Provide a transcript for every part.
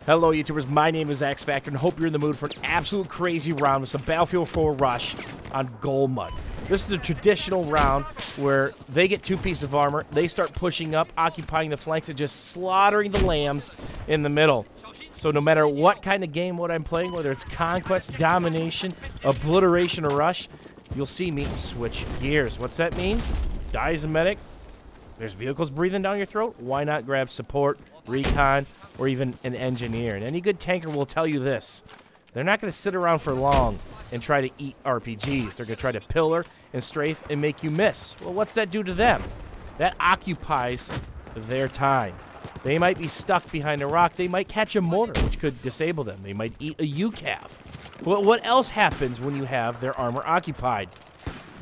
Hello, YouTubers. My name is X Factor, and hope you're in the mood for an absolute crazy round with some Battlefield 4 Rush on Golmud. This is the traditional round where they get 2 pieces of armor, they start pushing up, occupying the flanks, and just slaughtering the lambs in the middle. So no matter what kind of game what I'm playing, whether it's Conquest, Domination, Obliteration, or Rush, you'll see me switch gears. What's that mean? Die as a medic. There's vehicles breathing down your throat. Why not grab support, recon, or even an engineer? And any good tanker will tell you this. They're not going to sit around for long and try to eat RPGs. They're going to try to pillar and strafe and make you miss. Well, what's that do to them? That occupies their time. They might be stuck behind a rock. They might catch a mortar, which could disable them. They might eat a UCAV. Well, what else happens when you have their armor occupied?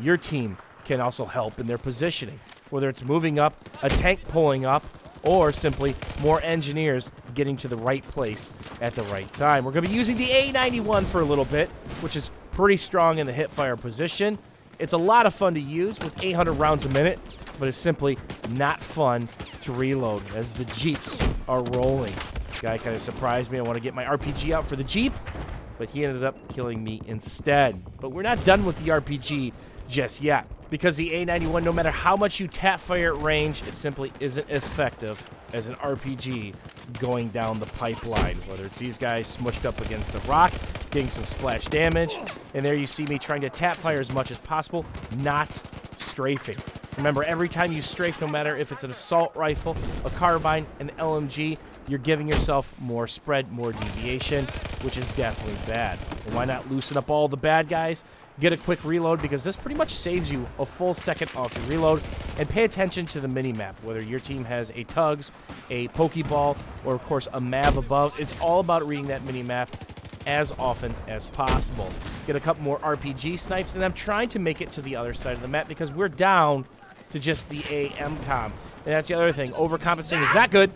Your team can also help in their positioning, whether it's moving up, a tank pulling up, or simply more engineers getting to the right place at the right time. We're going to be using the A91 for a little bit, which is pretty strong in the hipfire position. It's a lot of fun to use with 800 rounds a minute, but it's simply not fun to reload as the Jeeps are rolling. This guy kind of surprised me. I want to get my RPG out for the Jeep, but he ended up killing me instead. But we're not done with the RPG just yet, because the A91, no matter how much you tap fire at range, it simply isn't as effective as an RPG going down the pipeline. Whether it's these guys smushed up against the rock, getting some splash damage, and there you see me trying to tap fire as much as possible, not strafing. Remember, every time you strafe, no matter if it's an assault rifle, a carbine, an LMG, you're giving yourself more spread, more deviation, which is definitely bad. And why not loosen up all the bad guys, get a quick reload, because this pretty much saves you a full second off your reload. And pay attention to the mini-map, whether your team has a Tugs, a Pokeball, or of course a Mav above. It's all about reading that mini-map as often as possible. Get a couple more RPG snipes, and I'm trying to make it to the other side of the map because we're down to just the AMCOM. And that's the other thing. Overcompensating is not good,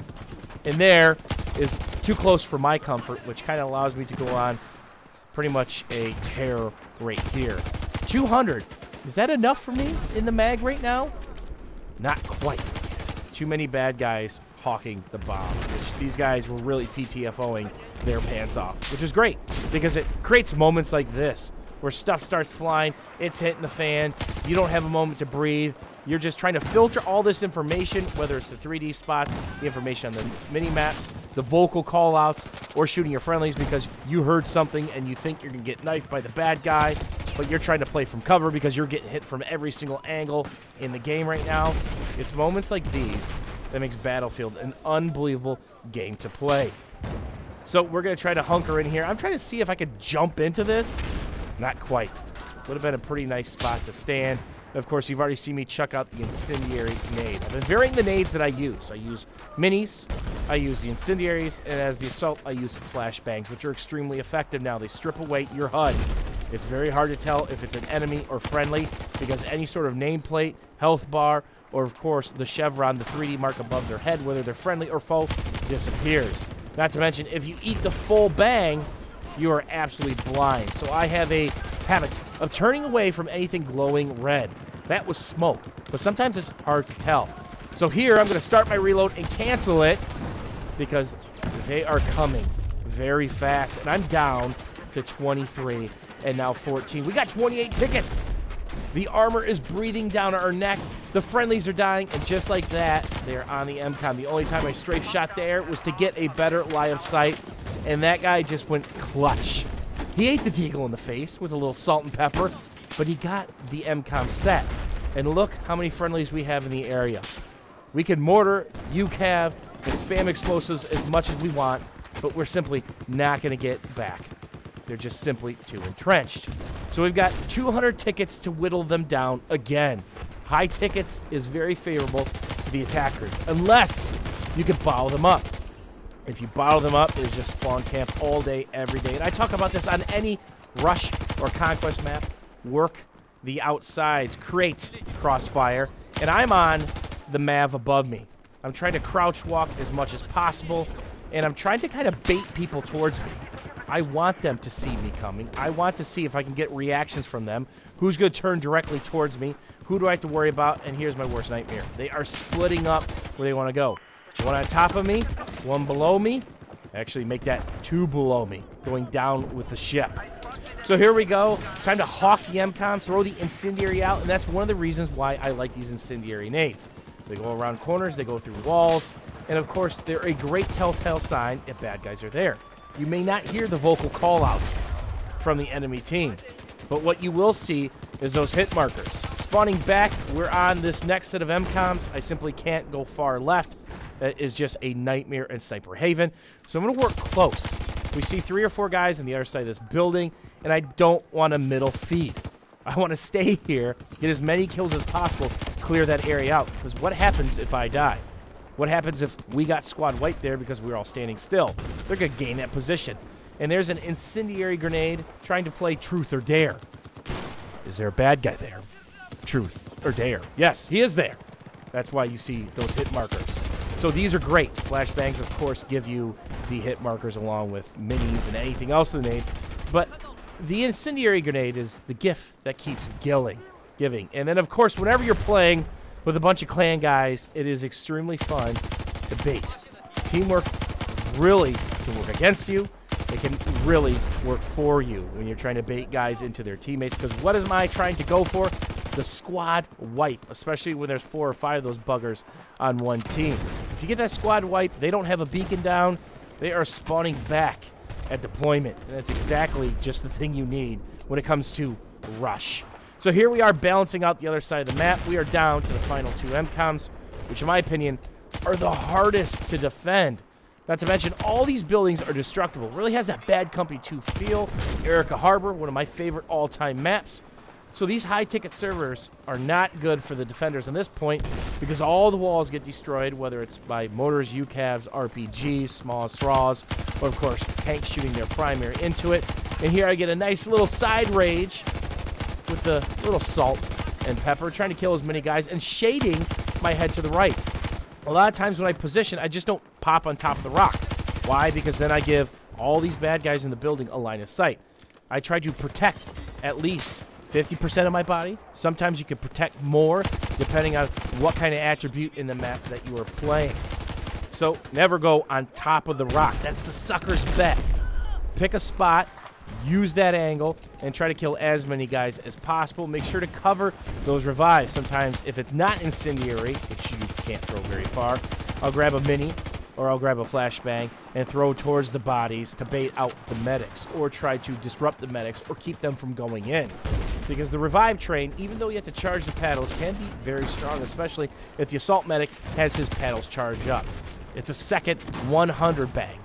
and there is too close for my comfort, which kind of allows me to go on pretty much a tear right here. 200. Is that enough for me in the mag right now? Not quite. Too many bad guys hawking the bomb, which these guys were really TTFOing their pants off, which is great because it creates moments like this where stuff starts flying, it's hitting the fan, you don't have a moment to breathe. You're just trying to filter all this information, whether it's the 3D spots, the information on the mini-maps, the vocal call-outs, or shooting your friendlies because you heard something and you think you're going to get knifed by the bad guy, but you're trying to play from cover because you're getting hit from every single angle in the game right now. It's moments like these that makes Battlefield an unbelievable game to play. So we're going to try to hunker in here. I'm trying to see if I could jump into this. Not quite. Would have been a pretty nice spot to stand. Of course, you've already seen me chuck out the incendiary nade. I've been varying the nades that I use. I use minis, I use the incendiaries, and as the assault, I use flashbangs, which are extremely effective now. They strip away your HUD. It's very hard to tell if it's an enemy or friendly because any sort of nameplate, health bar, or of course the chevron, the 3D mark above their head, whether they're friendly or foe, disappears. Not to mention, if you eat the full bang, you are absolutely blind. So I have a habit of turning away from anything glowing red. That was smoke, but sometimes it's hard to tell. So here I'm going to start my reload and cancel it because they are coming very fast. And I'm down to 23 and now 14. We got 28 tickets. The armor is breathing down our neck. The friendlies are dying, and just like that, they're on the MCOM. The only time I strafe shot there was to get a better line of sight, and that guy just went clutch. He ate the deagle in the face with a little salt and pepper, but he got the MCOM set. And look how many friendlies we have in the area. We can mortar, UCAV, and spam explosives as much as we want, but we're simply not going to get back. They're just simply too entrenched. So we've got 200 tickets to whittle them down again. High tickets is very favorable to the attackers, unless you can bottle them up. If you bottle them up, it's just spawn camp all day, every day. And I talk about this on any Rush or Conquest map. Work the outsides, create crossfire, and I'm on the Mav above me. I'm trying to crouch walk as much as possible, and I'm trying to kind of bait people towards me. I want them to see me coming. I want to see if I can get reactions from them. Who's going to turn directly towards me? Who do I have to worry about? And here's my worst nightmare. They are splitting up where they want to go. One on top of me, one below me, Actually, make that 2 below me, going down with the ship. So here we go. Time to hawk the MCOM, throw the incendiary out, and that's one of the reasons why I like these incendiary nades. They go around corners, they go through walls, and of course, they're a great telltale sign if bad guys are there. You may not hear the vocal call-outs from the enemy team, but what you will see is those hit markers. Spawning back, we're on this next set of MCOMs. I simply can't go far left. That is just a nightmare in Sniper Haven. So I'm going to work close. We see 3 or 4 guys on the other side of this building, and I don't want a middle feed. I want to stay here, get as many kills as possible, clear that area out. Because what happens if I die? What happens if we got squad wiped there because we were all standing still? They're going to gain that position. And there's an incendiary grenade trying to play truth or dare. Is there a bad guy there? Truth or dare? Yes, he is there. That's why you see those hit markers. So these are great. Flashbangs, of course, give you the hit markers along with minis and anything else in the nade. But the incendiary grenade is the gift that keeps giving. And then, of course, whenever you're playing with a bunch of clan guys, it is extremely fun to bait. Teamwork really can work against you. It can really work for you when you're trying to bait guys into their teammates. Because what am I trying to go for? The squad wipe, especially when there's 4 or 5 of those buggers on one team. If you get that squad wipe, they don't have a beacon down. They are spawning back at deployment. And that's exactly just the thing you need when it comes to rush. So here we are balancing out the other side of the map. We are down to the final 2 MCOMs, which in my opinion are the hardest to defend. Not to mention, all these buildings are destructible. Really has that Bad Company 2 feel. Erica Harbor, one of my favorite all-time maps. So these high-ticket servers are not good for the defenders on this point because all the walls get destroyed, whether it's by mortars, UCAVs, RPGs, small SRAWs, or of course, tanks shooting their primary into it. And here I get a nice little side rage with the little salt and pepper, trying to kill as many guys and shading my head to the right. A lot of times when I position, I just don't pop on top of the rock. Why? Because then I give all these bad guys in the building a line of sight. I try to protect at least 50% of my body. Sometimes you can protect more depending on what kind of attribute in the map that you are playing. So never go on top of the rock. That's the sucker's bet. Pick a spot, use that angle, and try to kill as many guys as possible. Make sure to cover those revives. Sometimes if it's not incendiary, which you can't throw very far, I'll grab a mini or I'll grab a flashbang and throw towards the bodies to bait out the medics or try to disrupt the medics or keep them from going in. Because the revive train, even though you have to charge the paddles, can be very strong, especially if the assault medic has his paddles charged up. It's a second 100 bang,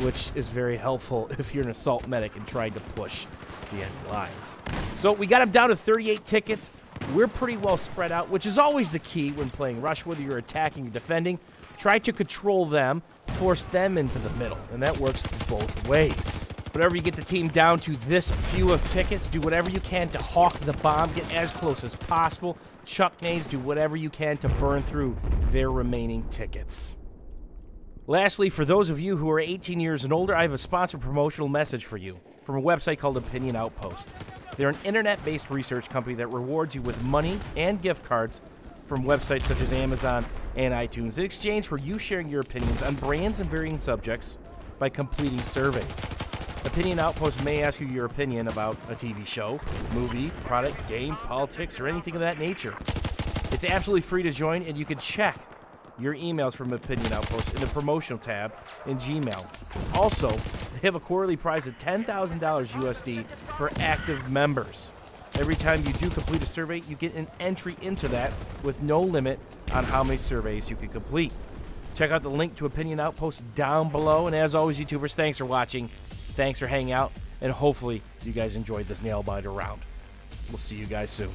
which is very helpful if you're an assault medic and trying to push the enemy lines. So we got him down to 38 tickets. We're pretty well spread out, which is always the key when playing Rush, whether you're attacking or defending. Try to control them, force them into the middle, and that works both ways. Whenever you get the team down to this few of tickets, do whatever you can to hawk the bomb, get as close as possible. Chuck nades, do whatever you can to burn through their remaining tickets. Lastly, for those of you who are 18 years and older, I have a sponsored promotional message for you from a website called Opinion Outpost. They're an internet-based research company that rewards you with money and gift cards from websites such as Amazon and iTunes in exchange for you sharing your opinions on brands and varying subjects by completing surveys. Opinion Outpost may ask you your opinion about a TV show, movie, product, game, politics, or anything of that nature. It's absolutely free to join, and you can check your emails from Opinion Outpost in the promotional tab in Gmail. Also, they have a quarterly prize of $10,000 USD for active members. Every time you do complete a survey, you get an entry into that with no limit on how many surveys you can complete. Check out the link to Opinion Outpost down below. And as always, YouTubers, thanks for watching. Thanks for hanging out. And hopefully you guys enjoyed this nail biter round. We'll see you guys soon.